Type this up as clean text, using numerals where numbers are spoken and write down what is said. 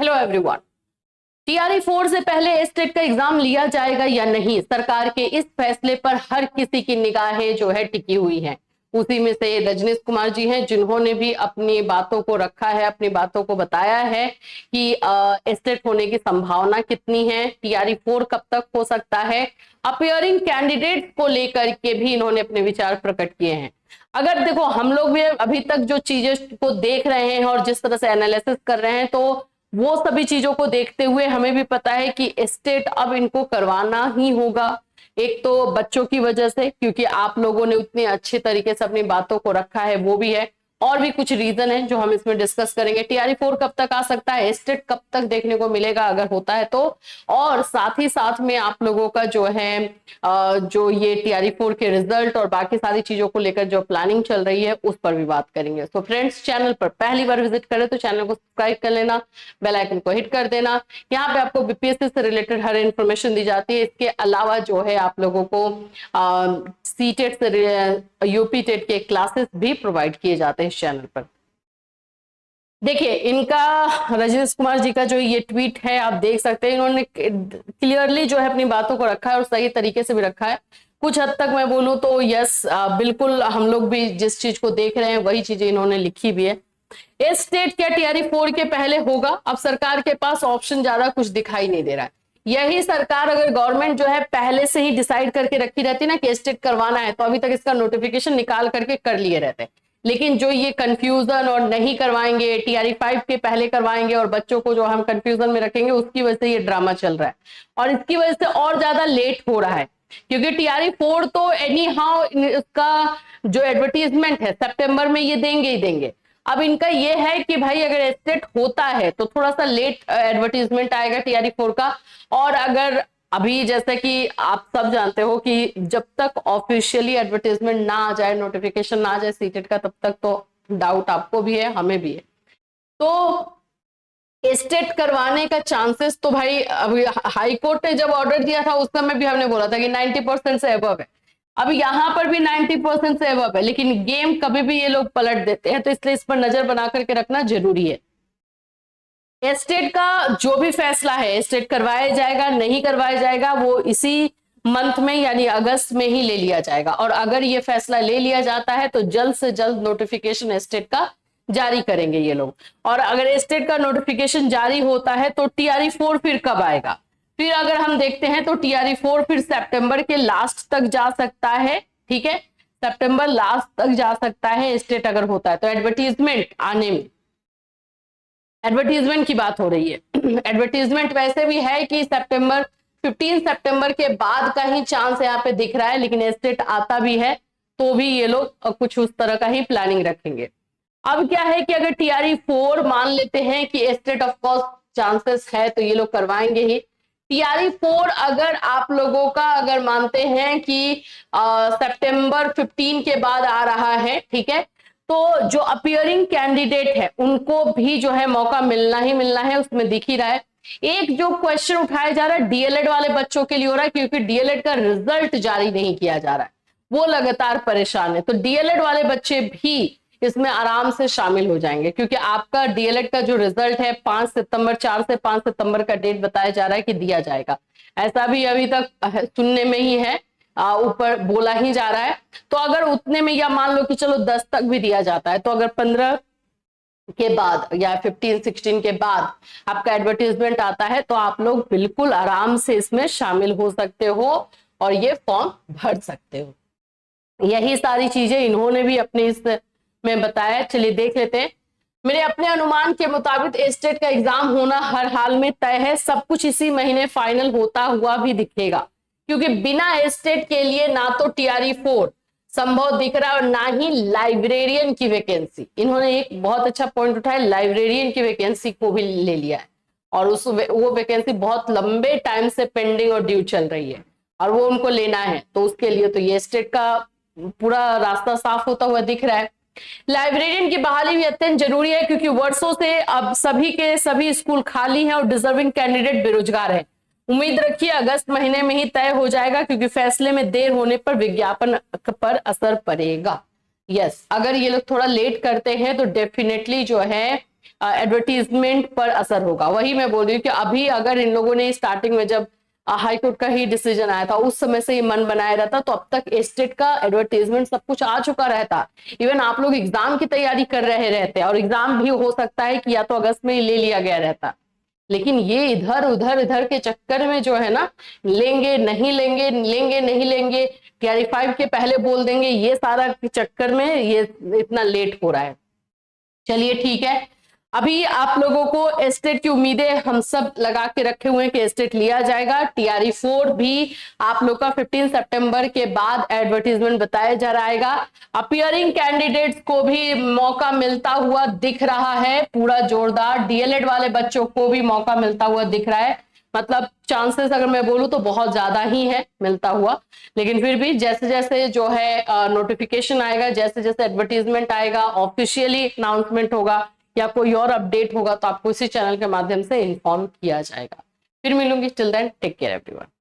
Hello everyone. TRE 4 से पहले state का एग्जाम लिया जाएगा या नहीं, सरकार के इस फैसले पर हर किसी की निगाहें जो है टिकी हुई हैं। उसी में से रजनीश कुमार जी हैं जिन्होंने भी अपनी बातों को रखा है, अपनी बातों को बताया है कि स्टेट होने की संभावना कितनी है, टीआरई 4 कब तक हो सकता है। अपियरिंग कैंडिडेट को लेकर के भी इन्होंने अपने विचार प्रकट किए हैं। अगर देखो, हम लोग भी अभी तक जो चीजें को देख रहे हैं और जिस तरह से एनालिसिस कर रहे हैं, तो वो सभी चीजों को देखते हुए हमें भी पता है कि स्टेट अब इनको करवाना ही होगा। एक तो बच्चों की वजह से, क्योंकि आप लोगों ने उतनी अच्छे तरीके से अपनी बातों को रखा है, वो भी है, और भी कुछ रीजन है जो हम इसमें डिस्कस करेंगे। टीआरई 4 कब तक आ सकता है, स्टेट कब तक देखने को मिलेगा अगर होता है तो, और साथ ही साथ में आप लोगों का जो है जो ये टीआरई 4 के रिजल्ट और बाकी सारी चीजों को लेकर जो प्लानिंग चल रही है उस पर भी बात करेंगे। तो फ्रेंड्स, चैनल पर पहली बार विजिट करें तो चैनल को सब्सक्राइब कर लेना, बेल आइकन को हिट कर देना। यहाँ पे आपको बीपीएससी से रिलेटेड हर इंफॉर्मेशन दी जाती है। इसके अलावा जो है आप लोगों को सीटेट से यूपी टेट के क्लासेस भी प्रोवाइड किए जाते हैं इस चैनल पर। देखिए, इनका रजनीश कुमार जी का जो ये ट्वीट है आप देख सकते हैं, इन्होंने क्लियरली जो है अपनी बातों को रखा है और सही तरीके से भी रखा है। कुछ हद तक मैं बोलूं तो यस, बिल्कुल हम लोग भी जिस चीज को देख रहे हैं वही चीजें इन्होंने लिखी भी है। स्टेट क्या टीआरई 4 के पहले होगा? अब सरकार के पास ऑप्शन ज्यादा कुछ दिखाई नहीं दे रहा है। यही सरकार, अगर गवर्नमेंट जो है पहले से ही डिसाइड करके रखी रहती ना कि स्टेट करवाना है, तो अभी तक इसका नोटिफिकेशन निकाल करके कर लिए रहते। लेकिन जो ये कंफ्यूजन और नहीं करवाएंगे, टीआरई 5 के पहले करवाएंगे और बच्चों को जो हम कंफ्यूजन में रखेंगे, उसकी वजह से ये ड्रामा चल रहा है और इसकी वजह से और ज्यादा लेट हो रहा है। क्योंकि टीआरई 4 तो एनी हाउ इसका जो एडवर्टीजमेंट है सितंबर में ये देंगे ही देंगे। अब इनका ये है कि भाई अगर स्टेट होता है तो थोड़ा सा लेट एडवर्टीजमेंट आएगा टीआरई 4 का, और अगर अभी जैसे कि आप सब जानते हो कि जब तक ऑफिशियली एडवर्टाइजमेंट ना आ जाए, नोटिफिकेशन ना आ जाए सीटेट का, तब तक तो डाउट आपको भी है, हमें भी है। तो स्टेट करवाने का चांसेस तो भाई, अभी हाई कोर्ट ने जब ऑर्डर दिया था उस समय भी हमने बोला था कि 90% से अबव है। अब यहाँ पर भी 90% से अबव है, लेकिन गेम कभी भी ये लोग पलट देते हैं, तो इसलिए इस पर नजर बना करके रखना जरूरी है। स्टेट का जो भी फैसला है, स्टेट करवाया जाएगा नहीं करवाया जाएगा, वो इसी मंथ में यानी अगस्त में ही ले लिया जाएगा। और अगर ये फैसला ले लिया जाता है तो जल्द से जल्द नोटिफिकेशन स्टेट का जारी करेंगे ये लोग। और अगर स्टेट का नोटिफिकेशन जारी होता है तो टीआरई 4 फिर कब आएगा? फिर अगर हम देखते हैं तो टीआरई 4 फिर सितंबर के लास्ट तक जा सकता है। ठीक है, सितंबर लास्ट तक जा सकता है स्टेट अगर होता है तो। एडवर्टीजमेंट आने में, एडवर्टीजमेंट की बात हो रही है। एडवर्टीजमेंट वैसे भी है कि 15 सितंबर के बाद का ही चांस यहाँ पे दिख रहा है, लेकिन स्टेट आता भी है तो भी ये लोग कुछ उस तरह का ही प्लानिंग रखेंगे। अब क्या है कि अगर टीआरई 4 मान लेते हैं कि स्टेट ऑफ कोर्स चांसेस है तो ये लोग करवाएंगे ही। टीआरई 4 अगर आप लोगों का अगर मानते हैं कि सितंबर 15 के बाद आ रहा है, ठीक है, तो जो अपियरिंग कैंडिडेट है उनको भी जो है मौका मिलना ही मिलना है, उसमें दिख ही रहा है। एक जो क्वेश्चन उठाया जा रहा है डीएलएड वाले बच्चों के लिए हो रहा है, क्योंकि डीएलएड का रिजल्ट जारी नहीं किया जा रहा है, वो लगातार परेशान है। तो डीएलएड वाले बच्चे भी इसमें आराम से शामिल हो जाएंगे, क्योंकि आपका डीएलएड का जो रिजल्ट है 4 से 5 सितंबर का डेट बताया जा रहा है कि दिया जाएगा। ऐसा भी अभी तक सुनने में ही है, ऊपर बोला ही जा रहा है। तो अगर उतने में, या मान लो कि चलो 10 तक भी दिया जाता है, तो अगर 15 के बाद या 15-16 के बाद आपका एडवर्टीजमेंट आता है तो आप लोग बिल्कुल आराम से इसमें शामिल हो सकते हो और ये फॉर्म भर सकते हो। यही सारी चीजें इन्होंने भी अपने इस में बताया। चलिए देख लेते हैं। मेरे अपने अनुमान के मुताबिक स्टेट का एग्जाम होना हर हाल में तय है। सब कुछ इसी महीने फाइनल होता हुआ भी दिखेगा, क्योंकि बिना स्टेट के लिए ना तो टीआरई 4 संभव दिख रहा है और ना ही लाइब्रेरियन की वैकेंसी। इन्होंने एक बहुत अच्छा पॉइंट उठाया, लाइब्रेरियन की वैकेंसी को भी ले लिया है, और वो वैकेंसी बहुत लंबे टाइम से पेंडिंग और ड्यू चल रही है और वो उनको लेना है। तो उसके लिए तो ये स्टेट का पूरा रास्ता साफ होता हुआ दिख रहा है। लाइब्रेरियन की बहाली भी अत्यंत जरूरी है, क्योंकि वर्षों से अब सभी के सभी स्कूल खाली हैं और डिजर्विंग कैंडिडेट बेरोजगार हैं। उम्मीद रखिए अगस्त महीने में ही तय हो जाएगा, क्योंकि फैसले में देर होने पर विज्ञापन पर असर पड़ेगा। यस, अगर ये लोग थोड़ा लेट करते हैं तो डेफिनेटली जो है एडवर्टीजमेंट पर असर होगा। वही मैं बोल रही हूँ कि अभी अगर इन लोगों ने स्टार्टिंग में जब हाई कोर्ट का ही डिसीजन आया था उस समय से ये मन बनाया रहता तो अब तक एस्टेट का एडवर्टीजमेंट सब कुछ आ चुका रहता। इवन आप लोग एग्जाम की तैयारी कर रहे रहते और एग्जाम भी हो सकता है कि या तो अगस्त में ही ले लिया गया रहता। लेकिन ये इधर उधर इधर के चक्कर में जो है ना, लेंगे नहीं लेंगे, लेंगे नहीं लेंगे, टीआरई 5 के पहले बोल देंगे, ये सारा चक्कर में ये इतना लेट हो रहा है। चलिए ठीक है, अभी आप लोगों को एस्टेट की उम्मीदें हम सब लगा के रखे हुए हैं कि एस्टेट लिया जाएगा। टीआरई 4 भी आप लोग का 15 सितंबर के बाद एडवर्टीजमेंट बताया जा रहा है। अपीयरिंग कैंडिडेट्स को भी मौका मिलता हुआ दिख रहा है पूरा जोरदार। डीएलएड वाले बच्चों को भी मौका मिलता हुआ दिख रहा है। मतलब चांसेस अगर मैं बोलूं तो बहुत ज्यादा ही है मिलता हुआ, लेकिन फिर भी जैसे जैसे जो है नोटिफिकेशन आएगा, जैसे जैसे एडवर्टीजमेंट आएगा, ऑफिशियली अनाउंसमेंट होगा या कोई और अपडेट होगा तो आपको इसी चैनल के माध्यम से इन्फॉर्म किया जाएगा। फिर मिलूंगी, till then take care everyone.